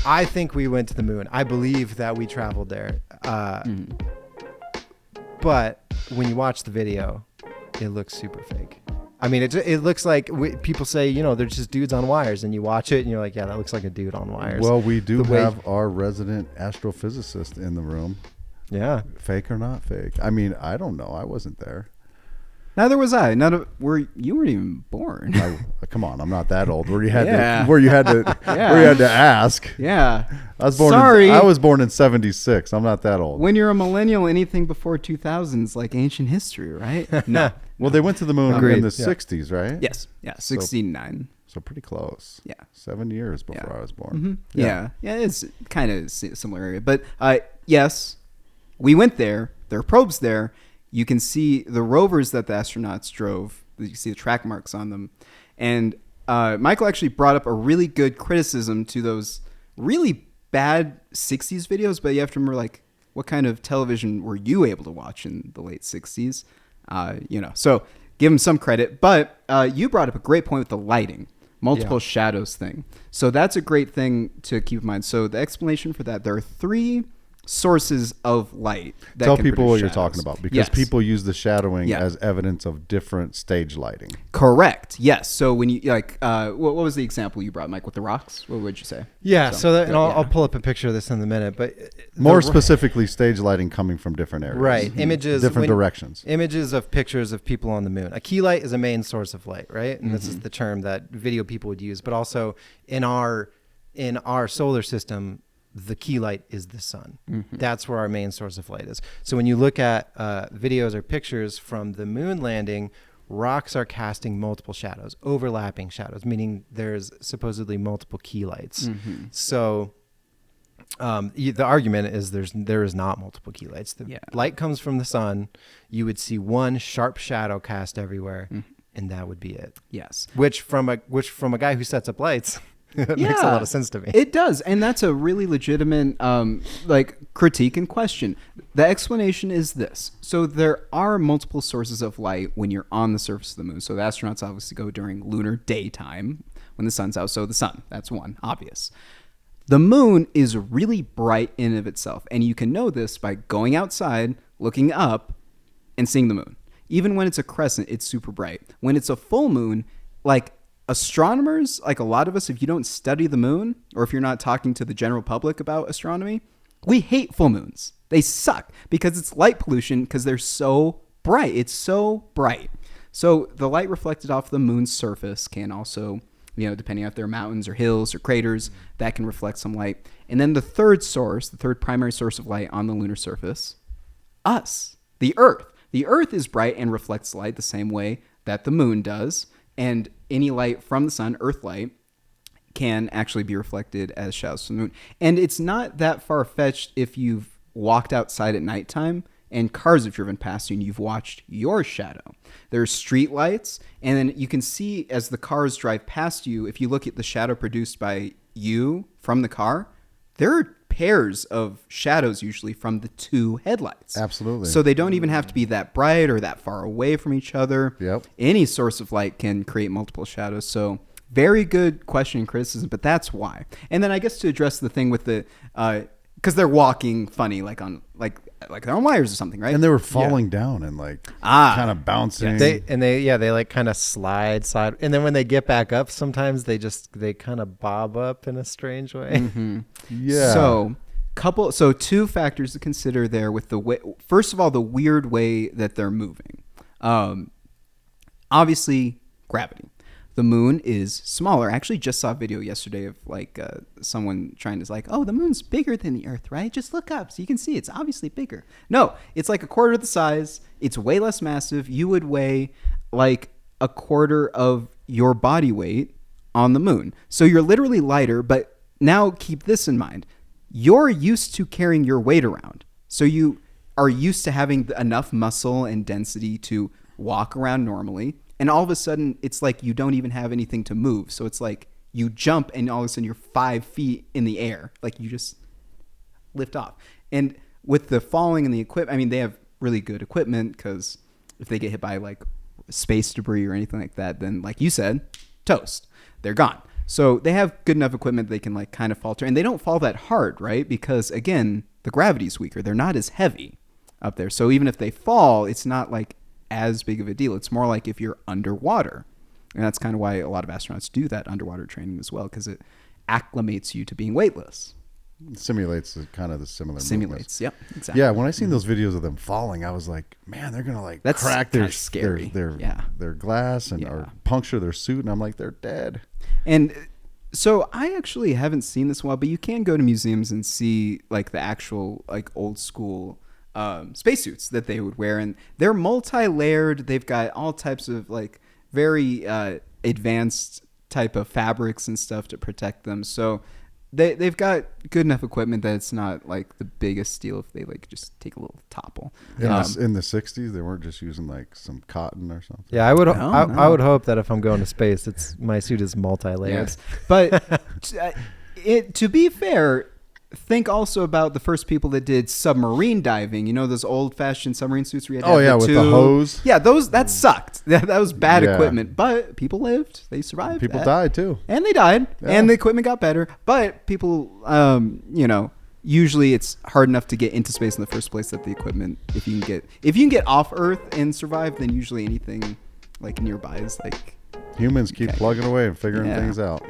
I think we went to the moon. I believe that we traveled there. But when you watch the video, it looks super fake. I mean, it looks like people say, they're just dudes on wires, and you watch it and you're like, yeah, that looks like a dude on wires. Well, we do have our resident astrophysicist in the room. Yeah. Fake or not fake? I mean, I don't know. I wasn't there. Neither was I. You weren't even born. Come on, I'm not that old. Where you had to ask. Yeah. I was born. Sorry. I was born in '76. I'm not that old. When you're a millennial, anything before 2000 is like ancient history, right? No. Well, they went to the moon Agreed. in the '60s, right? Yes. Yeah. 69. So pretty close. Yeah. 7 years before I was born. Mm-hmm. Yeah. It's kind of similar area, but yes, we went there. There are probes there. You can see the rovers that the astronauts drove. You can see the track marks on them. And Michael actually brought up a really good criticism to those really bad 60s videos. But you have to remember, like, what kind of television were you able to watch in the late 60s? So give him some credit. But you brought up a great point with the lighting, multiple shadows thing. So that's a great thing to keep in mind. So the explanation for that, there are 3 sources of light that Tell can people what produce you're shadows. talking about, because people use the shadowing Yeah. as evidence of different stage lighting. Correct. Yes. So when you what was the example you brought, Mike, with the rocks? What would you say? Yeah. I'll pull up a picture of this in a minute, but More specifically, stage lighting coming from different areas. right. Images, different directions. Images of pictures of people on the moon. A key light is a main source of light, right? And this is the term that video people would use, but also in our solar system, the key light is the sun. That's where our main source of light is. So when you look at videos or pictures from the moon landing, rocks are casting multiple shadows, overlapping shadows, meaning there's supposedly multiple key lights. So the argument is there is not multiple key lights. The light comes from the sun. You would see one sharp shadow cast everywhere, and that would be it. Yes. Which from a guy who sets up lights, it makes a lot of sense to me. It does, and that's a really legitimate critique and question. The explanation is this. So there are multiple sources of light when you're on the surface of the moon. So the astronauts obviously go during lunar daytime when the sun's out. So the sun, that's one, obvious. The moon is really bright in and of itself, and you can know this by going outside, looking up, and seeing the moon. Even when it's a crescent, it's super bright. When it's a full moon, like astronomers, like a lot of us, if you don't study the moon, or if you're not talking to the general public about astronomy, we hate full moons. They suck because it's light pollution because they're so bright. It's so bright. So the light reflected off the moon's surface can also, depending on if there are mountains or hills or craters, that can reflect some light. And then the third primary source of light on the lunar surface, us, the Earth. The Earth is bright and reflects light the same way that the moon does. And any light from the sun, Earth light, can actually be reflected as shadows from the moon. And it's not that far-fetched if you've walked outside at nighttime and cars have driven past you and you've watched your shadow. There's street lights, and then you can see as the cars drive past you, if you look at the shadow produced by you from the car, there are pairs of shadows usually from the 2 headlights. Absolutely. So they don't even have to be that bright or that far away from each other. Yep. Any source of light can create multiple shadows. So very good question and criticism, but that's why. And then I guess to address the thing with the, because they're walking funny, like they're on wires or something, right? And they were falling down and kind of bouncing. They like kind of slide, and then when they get back up, sometimes they kind of bob up in a strange way. Yeah. So 2 factors to consider there with the way. First of all, the weird way that they're moving. Obviously, gravity. The moon is smaller. I actually just saw a video yesterday of someone trying to the moon's bigger than the Earth, right? Just look up so you can see it's obviously bigger. No, it's like a quarter the size. It's way less massive. You would weigh like a quarter of your body weight on the moon. So you're literally lighter, but now keep this in mind. You're used to carrying your weight around. So you are used to having enough muscle and density to walk around normally. And all of a sudden, it's like you don't even have anything to move. So it's like you jump and all of a sudden you're 5 feet in the air. Like you just lift off. And with the falling and the equipment, they have really good equipment because if they get hit by like space debris or anything like that, then like you said, toast. They're gone. So they have good enough equipment they can like kind of falter, and they don't fall that hard, right? Because again, the gravity's weaker. They're not as heavy up there. So even if they fall, it's not like as big of a deal. It's more like if you're underwater. And that's kind of why a lot of astronauts do that underwater training as well, because it acclimates you to being weightless. Simulates kind of the similar movements. Yep, exactly. Yeah, when I seen those videos of them falling, I was like, man, they're gonna like That's crack scary. their glass and or puncture their suit, and I'm like, they're dead. And so I actually haven't seen this in a while, but you can go to museums and see like the actual like old school spacesuits that they would wear, and they're multi-layered. They've got all types of like very advanced type of fabrics and stuff to protect them. So they've got good enough equipment that it's not like the biggest deal if they like just take a little topple. In the 60s, they weren't just using like some cotton or something. Yeah, I would hope that if I'm going to space, my suit is multi-layered. Yes. But to be fair, think also about the first people that did submarine diving. You know those old-fashioned submarine suits where you had to have with the hose. Yeah, that sucked. That was bad equipment, but people lived. They survived. People died too, and they died, and the equipment got better. But people, usually it's hard enough to get into space in the first place that the equipment, if you can get off Earth and survive, then usually anything like nearby is like humans keep plugging away and figuring things out.